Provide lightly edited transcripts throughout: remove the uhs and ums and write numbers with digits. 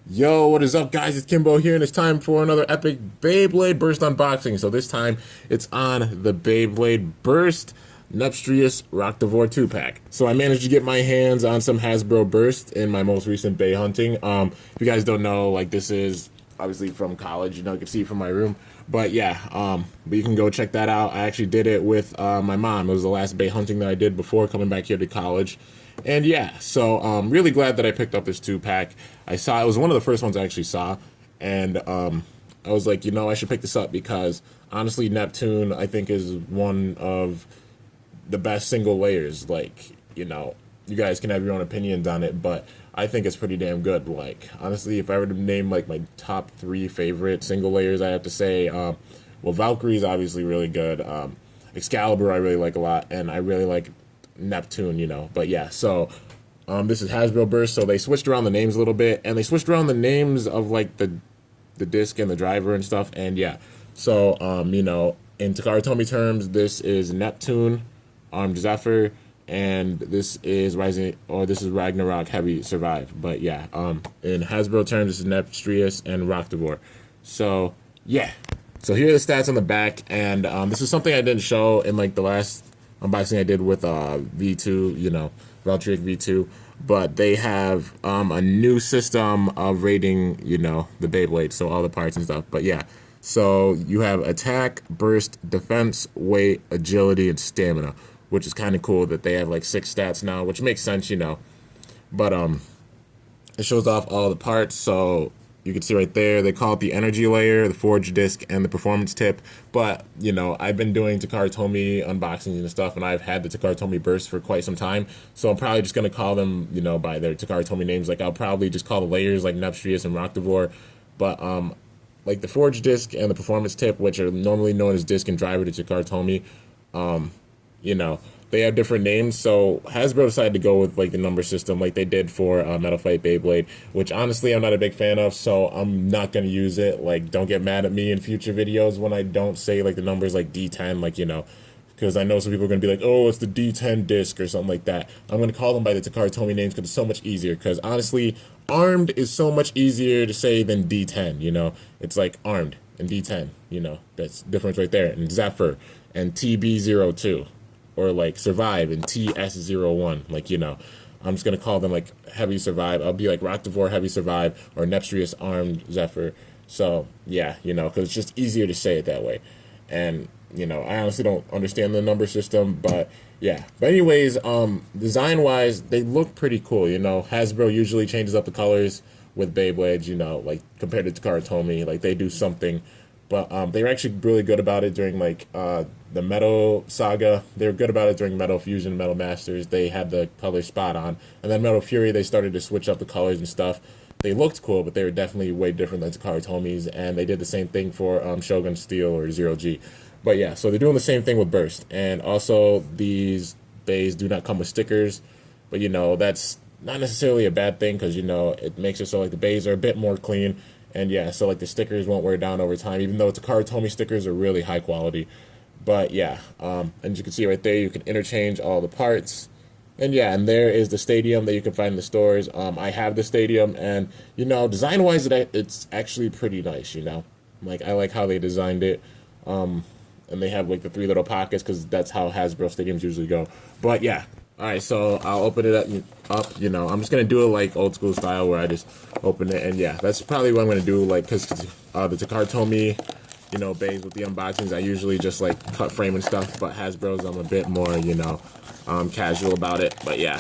Yo, what is up, guys? It's Kimbo here, and it's time for another epic Beyblade Burst unboxing. So this time, it's on the Beyblade Burst Nepstrius Roktavor 2-pack. So I managed to get my hands on some Hasbro Burst in my most recent Bay hunting. If you guys don't know, like, this is obviously from college. You know, you can see it from my room. But yeah, but you can go check that out. I actually did it with my mom. It was the last Bay hunting that I did before coming back here to college. And yeah, so really glad that I picked up this 2-pack. I saw it was one of the first ones I actually saw, and I was like, you know, I should pick this up because honestly, Neptune I think is one of the best single layers. Like, you know, you guys can have your own opinions on it, but I think it's pretty damn good. Like, honestly, if I were to name like my top three favorite single layers, I have to say, well, Valkyrie's obviously really good. Excalibur I really like a lot, and I really like Neptune, you know. But yeah, so this is Hasbro Burst, so they switched around the names a little bit, and they switched around the names of like the disc and the driver and stuff, and yeah. So you know, in Takara Tomy terms, this is Neptune, Armed Zephyr, and this is Ragnarok Heavy Survive. But yeah, in Hasbro terms, this is Nepstrius and Roktavor. So yeah. So here are the stats on the back, and this is something I didn't show in like the last unboxing I did with V2, you know, Valtryek V2, but they have a new system of rating, you know, the Beyblade, so all the parts and stuff. But yeah, so you have attack, burst, defense, weight, agility, and stamina, which is kind of cool that they have like 6 stats now, which makes sense, you know. But it shows off all the parts, so you can see right there, they call it the energy layer, the forge disc, and the performance tip. But, you know, I've been doing Takara Tomy unboxings and stuff, and I've had the Takara Tomy Burst for quite some time. So I'm probably just going to call them, you know, by their Takara Tomy names. Like, I'll probably just call the layers like Nepstrius and Roktavor. But, like the forge disc and the performance tip, which are normally known as disc and driver to Takara Tomy, you know, they have different names. So Hasbro decided to go with like the number system like they did for Metal Fight Beyblade, which honestly I'm not a big fan of, so I'm not going to use it. Like, don't get mad at me in future videos when I don't say like the numbers like D10, like, you know, because I know some people are going to be like, oh, it's the D10 disc or something like that. I'm going to call them by the Takara Tomy names because it's so much easier, because honestly, armed is so much easier to say than D10, you know. It's like armed and D10, you know, that's the difference right there. And Zephyr and TB02, or like Survive and TS01, like, you know. I'm just gonna call them like Heavy Survive. I'll be like Roktavor Heavy Survive or Nepstrius Armed Zephyr. So yeah, you know, because it's just easier to say it that way. And you know, I honestly don't understand the number system, but yeah. But anyways, design wise, they look pretty cool. You know, Hasbro usually changes up the colors with Beyblades. You know, like compared to Takara Tomy, like they do something. But they were actually really good about it during like the Metal Saga. They were good about it during Metal Fusion, Metal Masters. They had the color spot on, and then Metal Fury they started to switch up the colors and stuff. They looked cool, but they were definitely way different than Takara Tomy's, and they did the same thing for Shogun Steel or Zero G. But yeah, so they're doing the same thing with Burst, and also these bays do not come with stickers, but you know that's not necessarily a bad thing because you know it makes it so like the bays are a bit more clean. And yeah, so like the stickers won't wear down over time, even though Takara Tomy stickers are really high quality. But yeah, and as you can see right there, you can interchange all the parts. And yeah, and there is the stadium that you can find in the stores. I have the stadium, and you know, design-wise, it's actually pretty nice. You know, like I like how they designed it. And they have like the 3 little pockets because that's how Hasbro stadiums usually go. But yeah, all right, so I'll open it up. You know, I'm just gonna do it like old school style where I just open it, and yeah, that's probably what I'm gonna do. Like, cause the Takara Tomy, you know, bays with the unboxings, I usually just like cut frame and stuff. But Hasbro's, I'm a bit more, you know, casual about it. But yeah,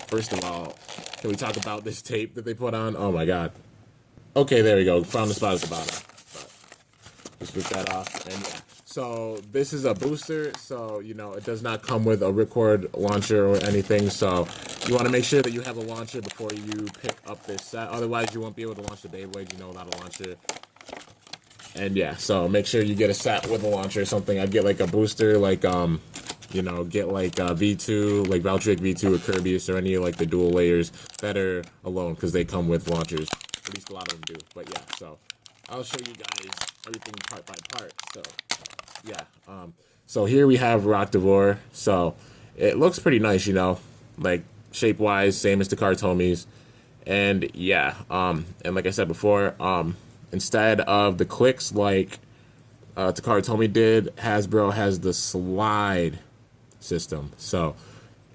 first of all, can we talk about this tape that they put on? Oh my god. Okay, there we go. Found the spot at the bottom. But just rip that off, and yeah. So this is a booster, so you know it does not come with a ripcord launcher or anything. So you want to make sure that you have a launcher before you pick up this set. Otherwise, you won't be able to launch the Beyblade, you know, without a launcher. And yeah, so make sure you get a set with a launcher or something. I'd get like a booster, like you know, get like V2, like Valtryek V2 or Kirby's or any like the dual layers better alone because they come with launchers. At least a lot of them do. But yeah, so I'll show you guys everything part by part. So yeah, so here we have Roktavor. So it looks pretty nice, you know, like shape wise, same as the Takara Tomy's. And yeah, and like I said before, instead of the clicks like Takara Tomy did, Hasbro has the slide system. So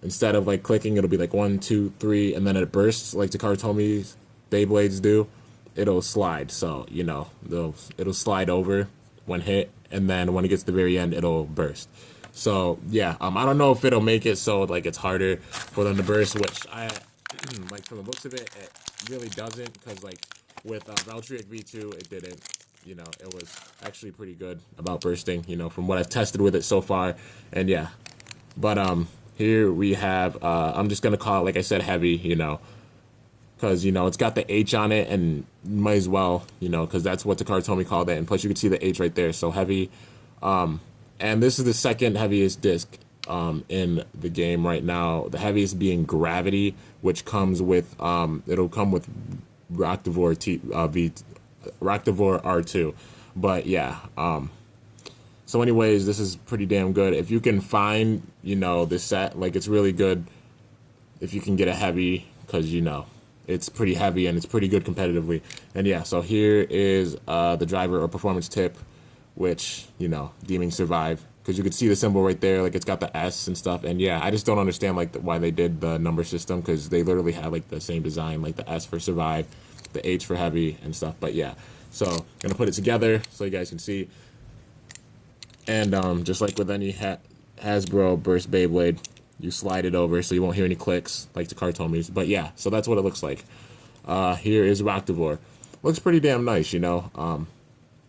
instead of like clicking, it'll be like 1, 2, 3, and then it bursts like Takara Tomy's Beyblades do. It'll slide. So you know, it'll slide over when hit, and then when it gets to the very end, it'll burst. So yeah, I don't know if it'll make it so like it's harder for them to burst, which I like from the looks of it, it really doesn't, because like with Valtryek V2, it didn't. You know, it was actually pretty good about bursting, you know, from what I've tested with it so far. And yeah, but here we have I'm just gonna call it, like I said, heavy, you know, because you know it's got the H on it, and might as well, you know, because that's what Takara Tomy called it, and plus you can see the H right there, so heavy. And this is the second heaviest disc in the game right now. The heaviest being Gravity, which comes with it'll come with Roktavor Roktavor R2. But yeah, so anyways, this is pretty damn good. If you can find, you know, this set, like it's really good if you can get a heavy, because you know it's pretty heavy and it's pretty good competitively. And yeah, so here is the driver or performance tip, which, you know, deeming survive, because you can see the symbol right there, like it's got the S and stuff. And yeah, I just don't understand like why they did the number system, because they literally had like the same design, like the S for survive, the H for heavy and stuff. But yeah, so gonna put it together so you guys can see. And just like with any Hasbro Burst Beyblade, you slide it over so you won't hear any clicks like the Tomy's. But yeah, so that's what it looks like. Here is Roktavor. Looks pretty damn nice, you know.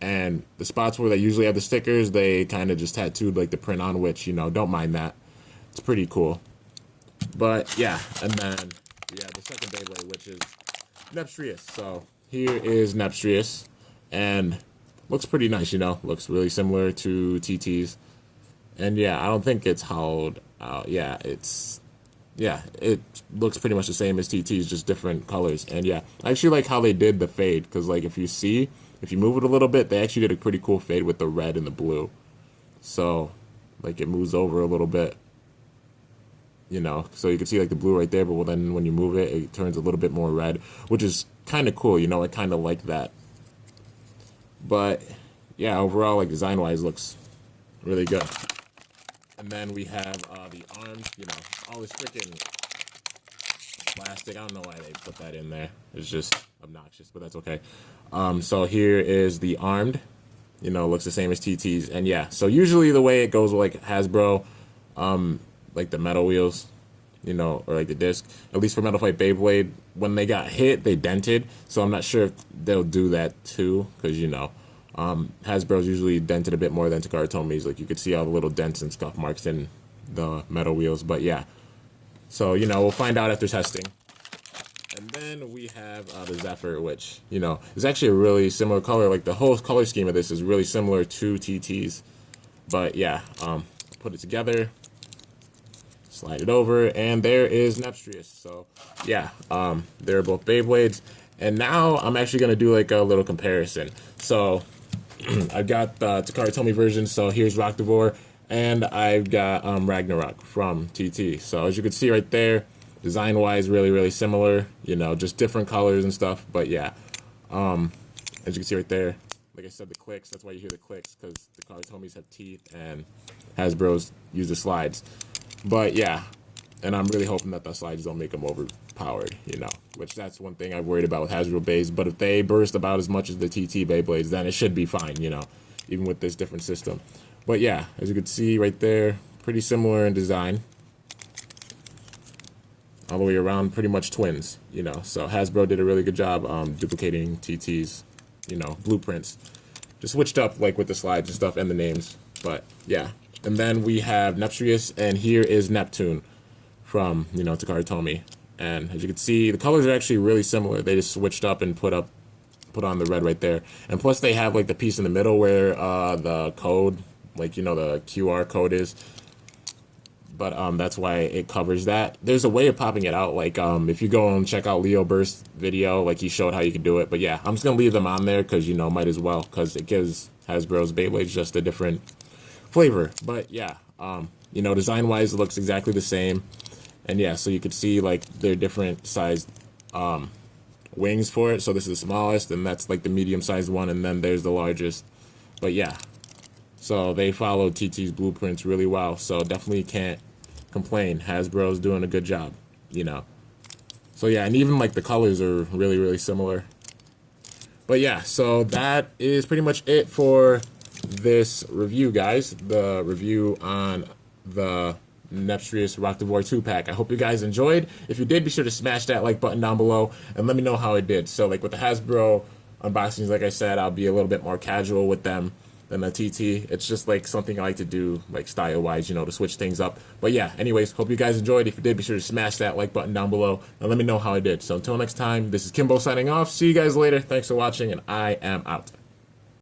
And the spots where they usually have the stickers, they kind of just tattooed like the print on, which, you know, don't mind that. It's pretty cool. But yeah, and then we have the second Beyblade, which is Nepstrius. So here is Nepstrius, and looks pretty nice, you know. Looks really similar to TT's. And yeah, I don't think it's hollowed out. Yeah, it looks pretty much the same as TT's, just different colors. And yeah, I actually like how they did the fade, because like if you move it a little bit, they actually did a pretty cool fade with the red and the blue. So like it moves over a little bit, you know, so you can see like the blue right there, but then when you move it, it turns a little bit more red, which is kind of cool, you know. I kind of like that. But yeah, overall, like design wise, looks really good. And then we have the arms, you know, all this freaking plastic. I don't know why they put that in there. It's just obnoxious, but that's okay. So here is the armed, you know, looks the same as TT's. And yeah, so usually the way it goes with like Hasbro, like the metal wheels, you know, or like the disc, at least for Metal Fight Beyblade, when they got hit, they dented. So I'm not sure if they'll do that too, because, you know, Hasbro's usually dented a bit more than Takara Tomy's. Like you could see all the little dents and scuff marks in the metal wheels. But yeah, so, you know, we'll find out after testing. And then we have the Zephyr, which, you know, is actually a really similar color. Like the whole color scheme of this is really similar to TT's. But yeah, put it together, slide it over, and there is Nepstrius. So yeah, they're both Beyblades. And now I'm actually going to do like a little comparison. So I've got the Takara Tomy version. So here's Roktavor, and I've got Ragnarok from TT. So as you can see right there, design wise, really, really similar, you know, just different colors and stuff. But yeah, as you can see right there, like I said, the clicks, that's why you hear the clicks, because the Takara Tomys have teeth and Hasbro's use the slides. But yeah, and I'm really hoping that the slides don't make them overpowered, you know, which that's one thing I've worried about with Hasbro Bays. But if they burst about as much as the TT Beyblades, then it should be fine, you know, even with this different system. But yeah, as you can see right there, pretty similar in design. All the way around, pretty much twins, you know. So Hasbro did a really good job duplicating TT's, you know, blueprints. Just switched up like with the slides and stuff and the names. But yeah. And then we have Nepstrius, and here is Neptune from, you know, Takara Tomy. And as you can see, the colors are actually really similar. They just switched up and put on the red right there. And plus they have like the piece in the middle where the code, like, you know, the QR code is. But that's why it covers that. There's a way of popping it out. Like if you go and check out Leo Burst's video, like he showed how you can do it. But yeah, I'm just going to leave them on there because, you know, might as well. Because it gives Hasbro's Beyblades just a different flavor. But yeah, you know, design-wise, it looks exactly the same. And yeah, so you could see like they're different sized wings for it. So this is the smallest, and that's like the medium-sized one, and then there's the largest. But yeah, so they follow TT's blueprints really well. So definitely can't complain. Hasbro's doing a good job, you know. So yeah, and even like the colors are really, really similar. But yeah, so that is pretty much it for this review, guys. The review on the Nepstrius Roktavor 2-pack. I hope you guys enjoyed. If you did, be sure to smash that like button down below and let me know how it did. So like with the Hasbro unboxings, like I said, I'll be a little bit more casual with them than the TT. It's just like something I like to do, like style-wise, you know, to switch things up. But yeah, anyways, hope you guys enjoyed. If you did, be sure to smash that like button down below and let me know how I did. So until next time, this is Kimbo signing off. See you guys later. Thanks for watching, and I am out.